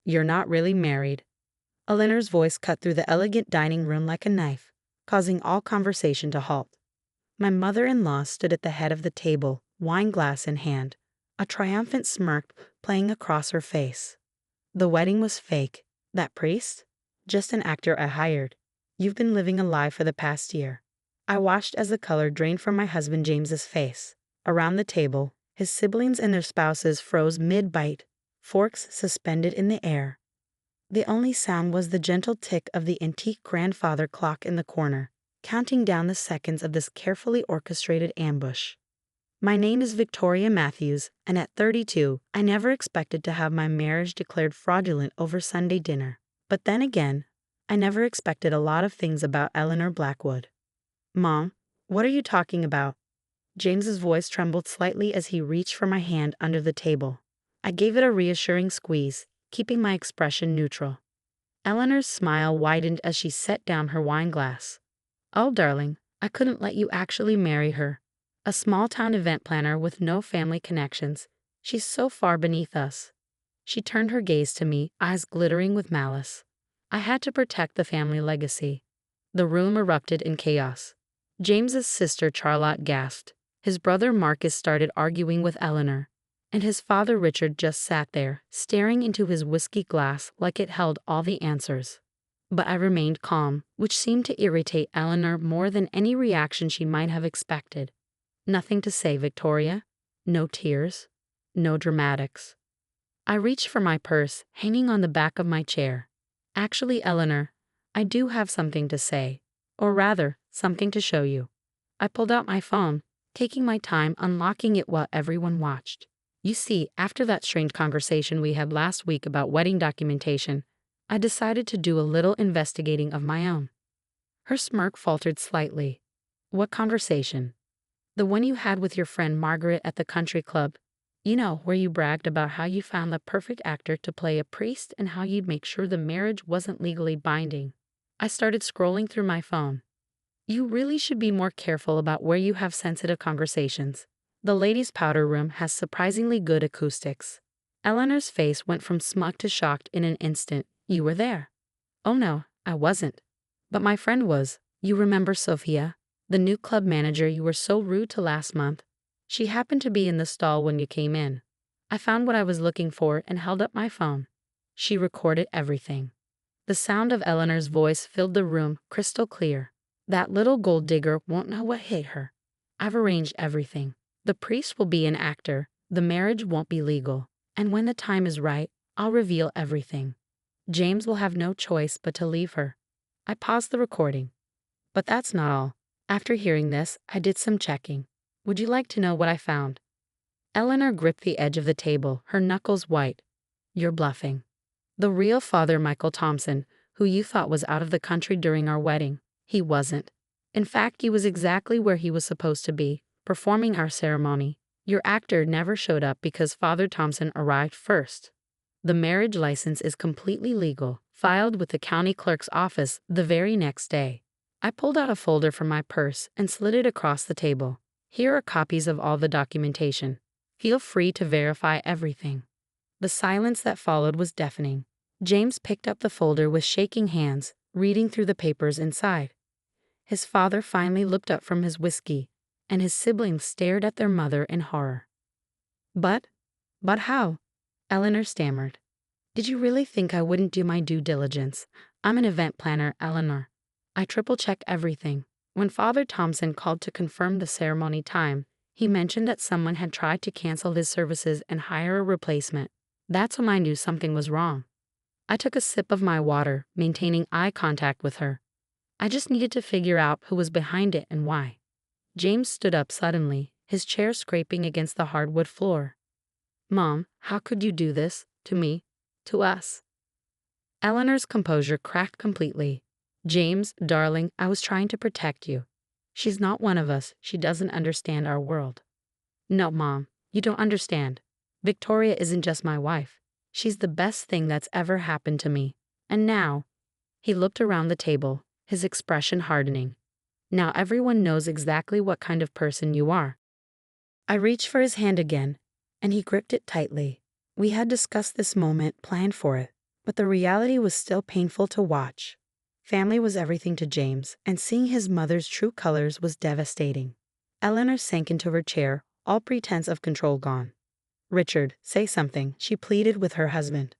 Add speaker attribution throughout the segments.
Speaker 1: You're not really married." Eleanor's voice cut through the elegant dining room like a knife, causing all conversation to halt. My mother-in-law stood at the head of the table, wine glass in hand, a triumphant smirk playing across her face. "The wedding was fake. That priest? Just an actor I hired. You've been living a lie for the past year." I watched as the color drained from my husband James's face. Around the table, his siblings and their spouses froze mid-bite, forks suspended in the air. The only sound was the gentle tick of the antique grandfather clock in the corner, counting down the seconds of this carefully orchestrated ambush. My name is Victoria Matthews, and at 32, I never expected to have my marriage declared fraudulent over Sunday dinner. But then again, I never expected a lot of things about Eleanor Blackwood. "Mom, what are you talking about?" James's voice trembled slightly as he reached for my hand under the table. I gave it a reassuring squeeze, keeping my expression neutral. Eleanor's smile widened as she set down her wine glass. "Oh, darling, I couldn't let you actually marry her. A small-town event planner with no family connections. She's so far beneath us." She turned her gaze to me, eyes glittering with malice. I had to protect the family legacy. The room erupted in chaos. James's sister Charlotte gasped. His brother Marcus started arguing with Eleanor. And his father Richard just sat there, staring into his whiskey glass like it held all the answers. But I remained calm, which seemed to irritate Eleanor more than any reaction she might have expected. "Nothing to say, Victoria? No tears? No dramatics?" I reached for my purse, hanging on the back of my chair. "Actually, Eleanor, I do have something to say. Or rather, something to show you." I pulled out my phone, taking my time unlocking it while everyone watched. "You see, after that strange conversation we had last week about wedding documentation, I decided to do a little investigating of my own." Her smirk faltered slightly. "What conversation?" "The one you had with your friend Margaret at the country club. You know, where you bragged about how you found the perfect actor to play a priest and how you'd make sure the marriage wasn't legally binding." I started scrolling through my phone. "You really should be more careful about where you have sensitive conversations. The ladies' powder room has surprisingly good acoustics." Eleanor's face went from smug to shocked in an instant. "You were there?" "Oh no, I wasn't. But my friend was. You remember Sophia, the new club manager you were so rude to last month? She happened to be in the stall when you came in. I found what I was looking for and held up my phone. She recorded everything." The sound of Eleanor's voice filled the room, crystal clear. "That little gold digger won't know what hit her. I've arranged everything. The priest will be an actor, the marriage won't be legal, and when the time is right, I'll reveal everything. James will have no choice but to leave her." I paused the recording. "But that's not all. After hearing this, I did some checking. Would you like to know what I found?" Eleanor gripped the edge of the table, her knuckles white. "You're bluffing. The real Father Michael Thompson, who you thought was out of the country during our wedding, he wasn't. In fact, he was exactly where he was supposed to be, performing our ceremony. Your actor never showed up because Father Thompson arrived first. The marriage license is completely legal, filed with the county clerk's office the very next day." I pulled out a folder from my purse and slid it across the table. "Here are copies of all the documentation. Feel free to verify everything." The silence that followed was deafening. James picked up the folder with shaking hands, reading through the papers inside. His father finally looked up from his whiskey, and his siblings stared at their mother in horror. But how?" Eleanor stammered. "Did you really think I wouldn't do my due diligence? I'm an event planner, Eleanor. I triple-check everything. When Father Thompson called to confirm the ceremony time, he mentioned that someone had tried to cancel his services and hire a replacement. That's when I knew something was wrong." I took a sip of my water, maintaining eye contact with her. I just needed to figure out who was behind it and why. James stood up suddenly, his chair scraping against the hardwood floor. "Mom, how could you do this? To me? To us?" Eleanor's composure cracked completely. "James, darling, I was trying to protect you. She's not one of us. She doesn't understand our world." "No, Mom, you don't understand. Victoria isn't just my wife. She's the best thing that's ever happened to me. And now," he looked around the table, his expression hardening, "now everyone knows exactly what kind of person you are." I reached for his hand again, and he gripped it tightly. We had discussed this moment, planned for it. But the reality was still painful to watch. Family was everything to James, and seeing his mother's true colors was devastating. Eleanor sank into her chair, all pretense of control gone. "Richard, say something," she pleaded with her husband.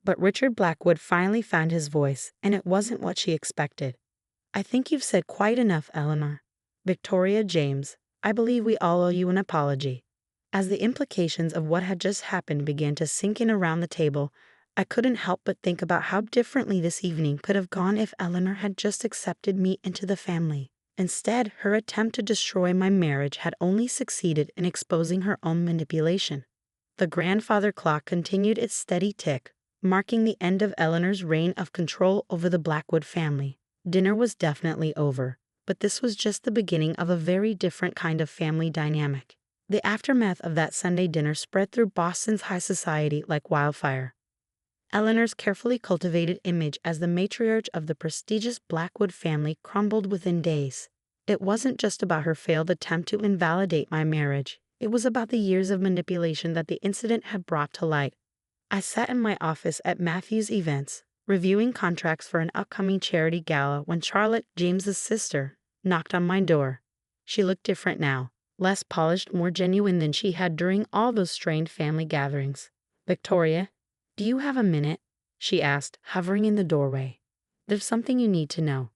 Speaker 1: But Richard Blackwood finally found his voice, and it wasn't what she expected. "I think you've said quite enough, Eleanor. Victoria, James, I believe we all owe you an apology." As the implications of what had just happened began to sink in around the table, I couldn't help but think about how differently this evening could have gone if Eleanor had just accepted me into the family. Instead, her attempt to destroy my marriage had only succeeded in exposing her own manipulation. The grandfather clock continued its steady tick, marking the end of Eleanor's reign of control over the Blackwood family. Dinner was definitely over, but this was just the beginning of a very different kind of family dynamic. The aftermath of that Sunday dinner spread through Boston's high society like wildfire. Eleanor's carefully cultivated image as the matriarch of the prestigious Blackwood family crumbled within days. It wasn't just about her failed attempt to invalidate my marriage. It was about the years of manipulation that the incident had brought to light. I sat in my office at Matthew's Events, reviewing contracts for an upcoming charity gala when Charlotte, James's sister, knocked on my door. She looked different now, less polished, more genuine than she had during all those strained family gatherings. "Victoria, do you have a minute?" she asked, hovering in the doorway. "There's something you need to know."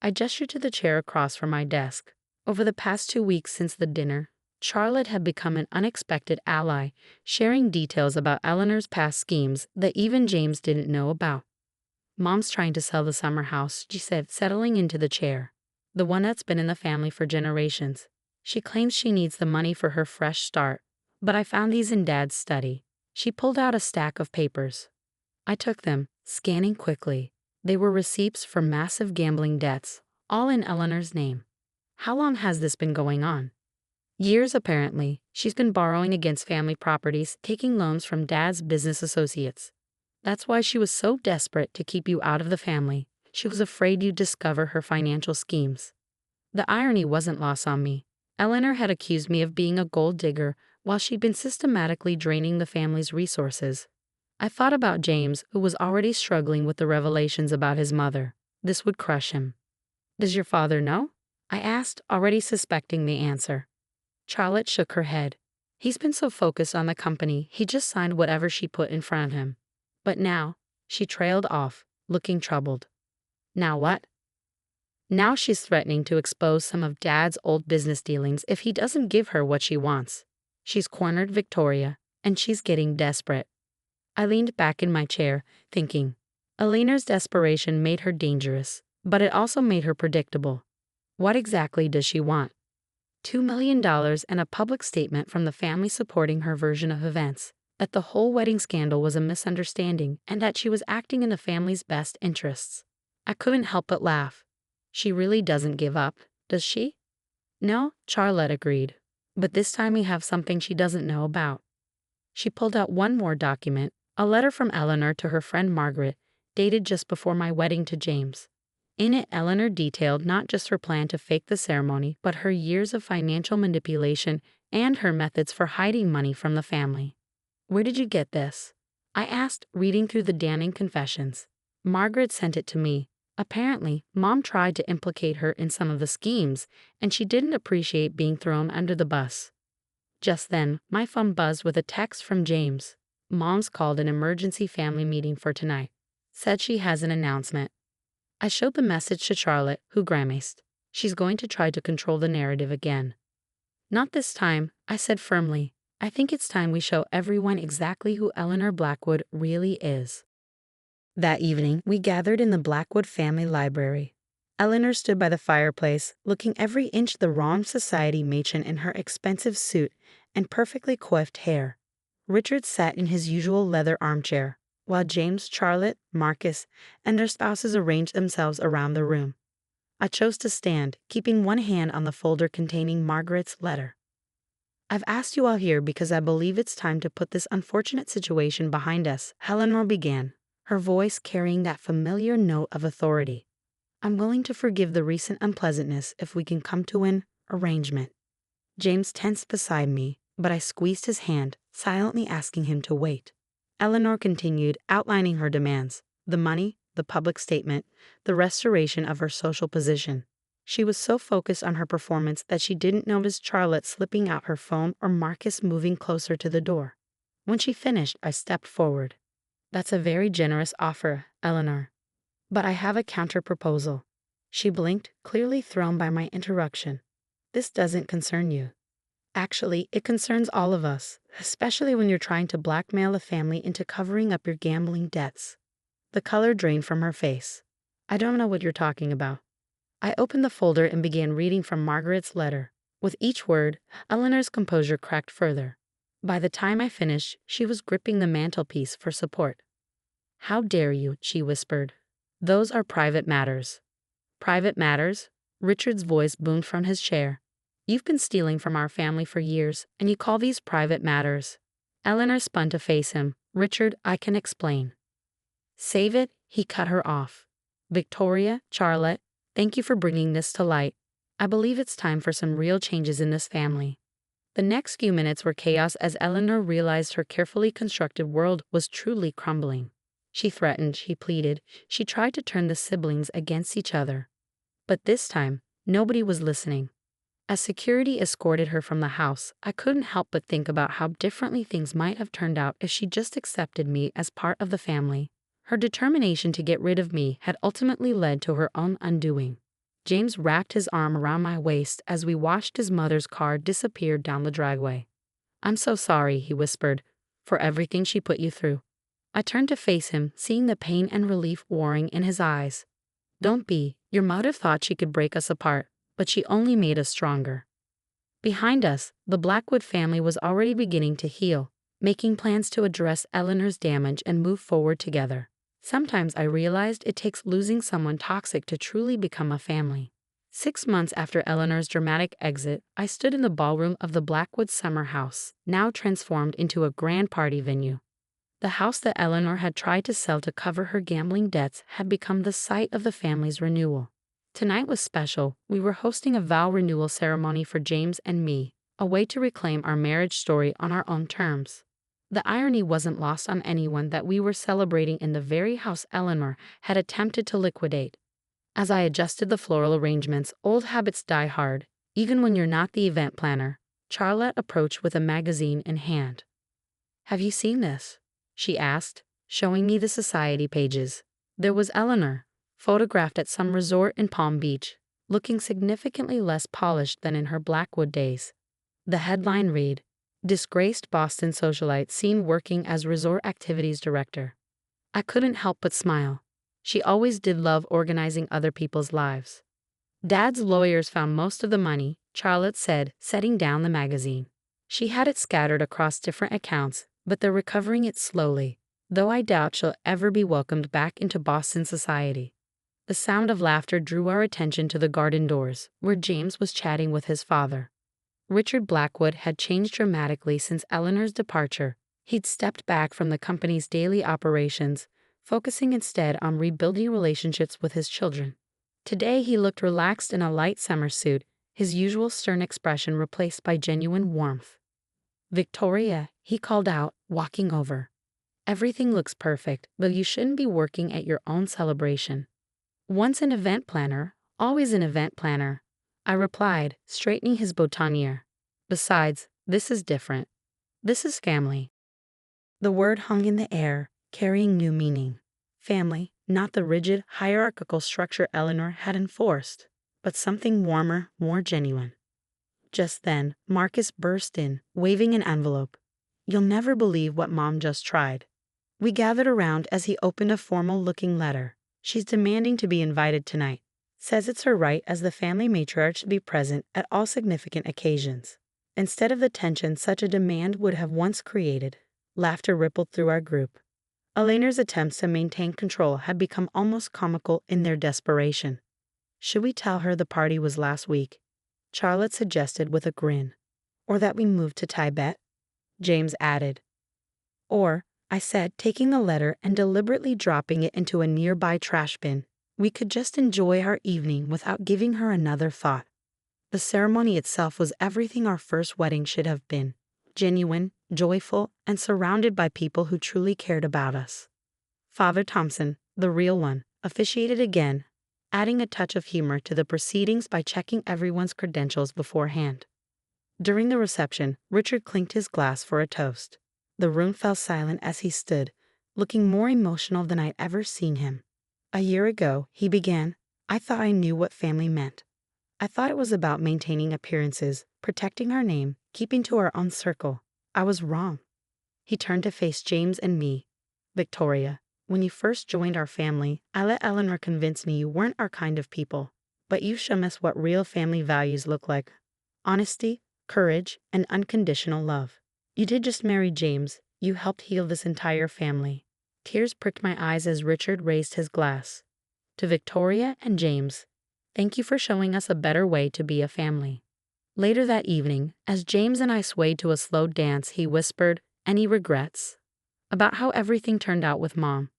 Speaker 1: I gestured to the chair across from my desk. Over the past 2 weeks since the dinner, Charlotte had become an unexpected ally, sharing details about Eleanor's past schemes that even James didn't know about. "Mom's trying to sell the summer house," she said, settling into the chair. "The one that's been in the family for generations. She claims she needs the money for her fresh start, but I found these in Dad's study." She pulled out a stack of papers. I took them, scanning quickly. They were receipts for massive gambling debts, all in Eleanor's name. How long has this been going on? Years, apparently. She's been borrowing against family properties, taking loans from Dad's business associates. That's why she was so desperate to keep you out of the family. She was afraid you'd discover her financial schemes. The irony wasn't lost on me. Eleanor had accused me of being a gold digger while she'd been systematically draining the family's resources. I thought about James, who was already struggling with the revelations about his mother. This would crush him. "Does your father know?" I asked, already suspecting the answer. Charlotte shook her head. "He's been so focused on the company, he just signed whatever she put in front of him. But now," she trailed off, looking troubled. "Now what?" "Now she's threatening to expose some of Dad's old business dealings if he doesn't give her what she wants. She's cornered Victoria, and she's getting desperate." I leaned back in my chair, thinking. Eleanor's desperation made her dangerous, but it also made her predictable. What exactly does she want? $2 million and a public statement from the family supporting her version of events, that the whole wedding scandal was a misunderstanding and that she was acting in the family's best interests. I couldn't help but laugh. She really doesn't give up, does she? No, Charlotte agreed. But this time we have something she doesn't know about. She pulled out one more document, a letter from Eleanor to her friend Margaret, dated just before my wedding to James. In it, Eleanor detailed not just her plan to fake the ceremony, but her years of financial manipulation and her methods for hiding money from the family. "Where did you get this?" I asked, reading through the damning confessions. "Margaret sent it to me. Apparently, Mom tried to implicate her in some of the schemes, and she didn't appreciate being thrown under the bus." Just then, my phone buzzed with a text from James. "Mom's called an emergency family meeting for tonight. Said she has an announcement." I showed the message to Charlotte, who grimaced. "She's going to try to control the narrative again." "Not this time," I said firmly. "I think it's time we show everyone exactly who Eleanor Blackwood really is." That evening, we gathered in the Blackwood family library. Eleanor stood by the fireplace, looking every inch the wrong society matron in her expensive suit and perfectly coiffed hair. Richard sat in his usual leather armchair, while James, Charlotte, Marcus, and their spouses arranged themselves around the room. I chose to stand, keeping one hand on the folder containing Margaret's letter. "I've asked you all here because I believe it's time to put this unfortunate situation behind us," Eleanor began, her voice carrying that familiar note of authority. "I'm willing to forgive the recent unpleasantness if we can come to an arrangement." James tensed beside me, but I squeezed his hand, silently asking him to wait. Eleanor continued, outlining her demands: the money, the public statement, the restoration of her social position. She was so focused on her performance that she didn't notice Charlotte slipping out her phone or Marcus moving closer to the door. When she finished, I stepped forward. "That's a very generous offer, Eleanor. But I have a counter-proposal." She blinked, clearly thrown by my interruption. "This doesn't concern you." "Actually, it concerns all of us, especially when you're trying to blackmail a family into covering up your gambling debts." The color drained from her face. "I don't know what you're talking about." I opened the folder and began reading from Margaret's letter. With each word, Eleanor's composure cracked further. By the time I finished, she was gripping the mantelpiece for support. "How dare you," she whispered. "Those are private matters." "Private matters?" Richard's voice boomed from his chair. "You've been stealing from our family for years, and you call these private matters?" Eleanor spun to face him. "Richard, I can explain." "Save it," he cut her off. "Victoria, Charlotte, thank you for bringing this to light. I believe it's time for some real changes in this family." The next few minutes were chaos as Eleanor realized her carefully constructed world was truly crumbling. She threatened, she pleaded, she tried to turn the siblings against each other. But this time, nobody was listening. As security escorted her from the house, I couldn't help but think about how differently things might have turned out if she just accepted me as part of the family. Her determination to get rid of me had ultimately led to her own undoing. James wrapped his arm around my waist as we watched his mother's car disappear down the driveway. "I'm so sorry," he whispered, "for everything she put you through." I turned to face him, seeing the pain and relief warring in his eyes. "Don't be. Your mother thought she could break us apart, but she only made us stronger." Behind us, the Blackwood family was already beginning to heal, making plans to address Eleanor's damage and move forward together. Sometimes I realized it takes losing someone toxic to truly become a family. 6 months after Eleanor's dramatic exit, I stood in the ballroom of the Blackwood summer house, now transformed into a grand party venue. The house that Eleanor had tried to sell to cover her gambling debts had become the site of the family's renewal. Tonight was special. We were hosting a vow renewal ceremony for James and me, a way to reclaim our marriage story on our own terms. The irony wasn't lost on anyone that we were celebrating in the very house Eleanor had attempted to liquidate. As I adjusted the floral arrangements, old habits die hard, even when you're not the event planner. Charlotte approached with a magazine in hand. "Have you seen this?" she asked, showing me the society pages. There was Eleanor, photographed at some resort in Palm Beach, looking significantly less polished than in her Blackwood days. The headline read, "Disgraced Boston socialite seen working as resort activities director." I couldn't help but smile. She always did love organizing other people's lives. "Dad's lawyers found most of the money," Charlotte said, setting down the magazine. She had it scattered across different accounts, but they're recovering it slowly, though I doubt she'll ever be welcomed back into Boston society. The sound of laughter drew our attention to the garden doors, where James was chatting with his father. Richard Blackwood had changed dramatically since Eleanor's departure. He'd stepped back from the company's daily operations, focusing instead on rebuilding relationships with his children. Today he looked relaxed in a light summer suit, his usual stern expression replaced by genuine warmth. "Victoria," he called out, walking over. "Everything looks perfect, but you shouldn't be working at your own celebration." "Once an event planner, always an event planner," I replied, straightening his boutonniere. "Besides, this is different. This is family." The word hung in the air, carrying new meaning. Family, not the rigid, hierarchical structure Eleanor had enforced, but something warmer, more genuine. Just then, Marcus burst in, waving an envelope. "You'll never believe what Mom just tried." We gathered around as he opened a formal-looking letter. "She's demanding to be invited tonight. Says it's her right as the family matriarch to be present at all significant occasions." Instead of the tension such a demand would have once created, laughter rippled through our group. Eleanor's attempts to maintain control had become almost comical in their desperation. "Should we tell her the party was last week?" Charlotte suggested with a grin. "Or that we moved to Tibet?" James added. "Or," I said, taking the letter and deliberately dropping it into a nearby trash bin, "we could just enjoy our evening without giving her another thought." The ceremony itself was everything our first wedding should have been: genuine, joyful, and surrounded by people who truly cared about us. Father Thompson, the real one, officiated again, adding a touch of humor to the proceedings by checking everyone's credentials beforehand. During the reception, Richard clinked his glass for a toast. The room fell silent as he stood, looking more emotional than I'd ever seen him. A year ago, he began, I thought I knew what family meant. I thought it was about maintaining appearances, protecting our name, keeping to our own circle. I was wrong. He turned to face James and me. Victoria, when you first joined our family, I let Eleanor convince me you weren't our kind of people. But you showed us what real family values look like. Honesty, courage, and unconditional love. You did just marry James, you helped heal this entire family. Tears pricked my eyes as Richard raised his glass. To Victoria and James, thank you for showing us a better way to be a family. Later that evening, as James and I swayed to a slow dance, he whispered, any regrets? About how everything turned out with Mom.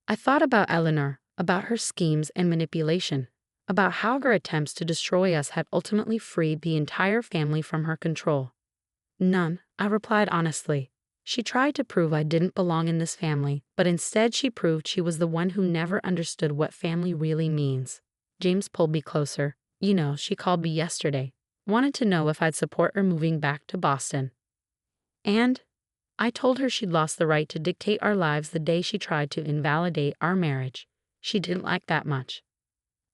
Speaker 1: I thought about Eleanor, about her schemes and manipulation, about how her attempts to destroy us had ultimately freed the entire family from her control. None, I replied honestly. She tried to prove I didn't belong in this family, but instead she proved she was the one who never understood what family really means. James pulled me closer. You know, she called me yesterday. Wanted to know if I'd support her moving back to Boston. And I told her she'd lost the right to dictate our lives the day she tried to invalidate our marriage. She didn't like that much.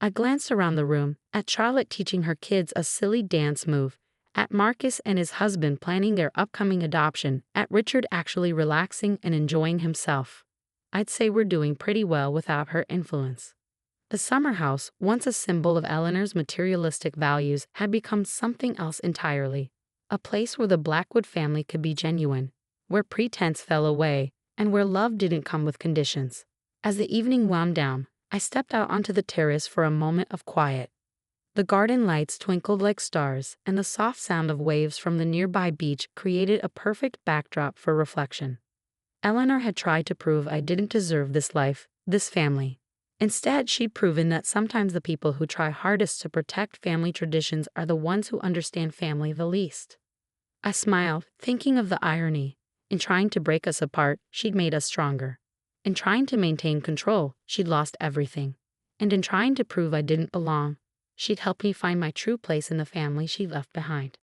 Speaker 1: I glanced around the room, at Charlotte teaching her kids a silly dance move, at Marcus and his husband planning their upcoming adoption, at Richard actually relaxing and enjoying himself. I'd say we're doing pretty well without her influence. The summer house, once a symbol of Eleanor's materialistic values, had become something else entirely. A place where the Blackwood family could be genuine, where pretense fell away, and where love didn't come with conditions. As the evening wound down, I stepped out onto the terrace for a moment of quiet. The garden lights twinkled like stars, and the soft sound of waves from the nearby beach created a perfect backdrop for reflection. Eleanor had tried to prove I didn't deserve this life, this family. Instead, she'd proven that sometimes the people who try hardest to protect family traditions are the ones who understand family the least. I smiled, thinking of the irony. In trying to break us apart, she'd made us stronger. In trying to maintain control, she'd lost everything. And in trying to prove I didn't belong, she'd helped me find my true place in the family she left behind.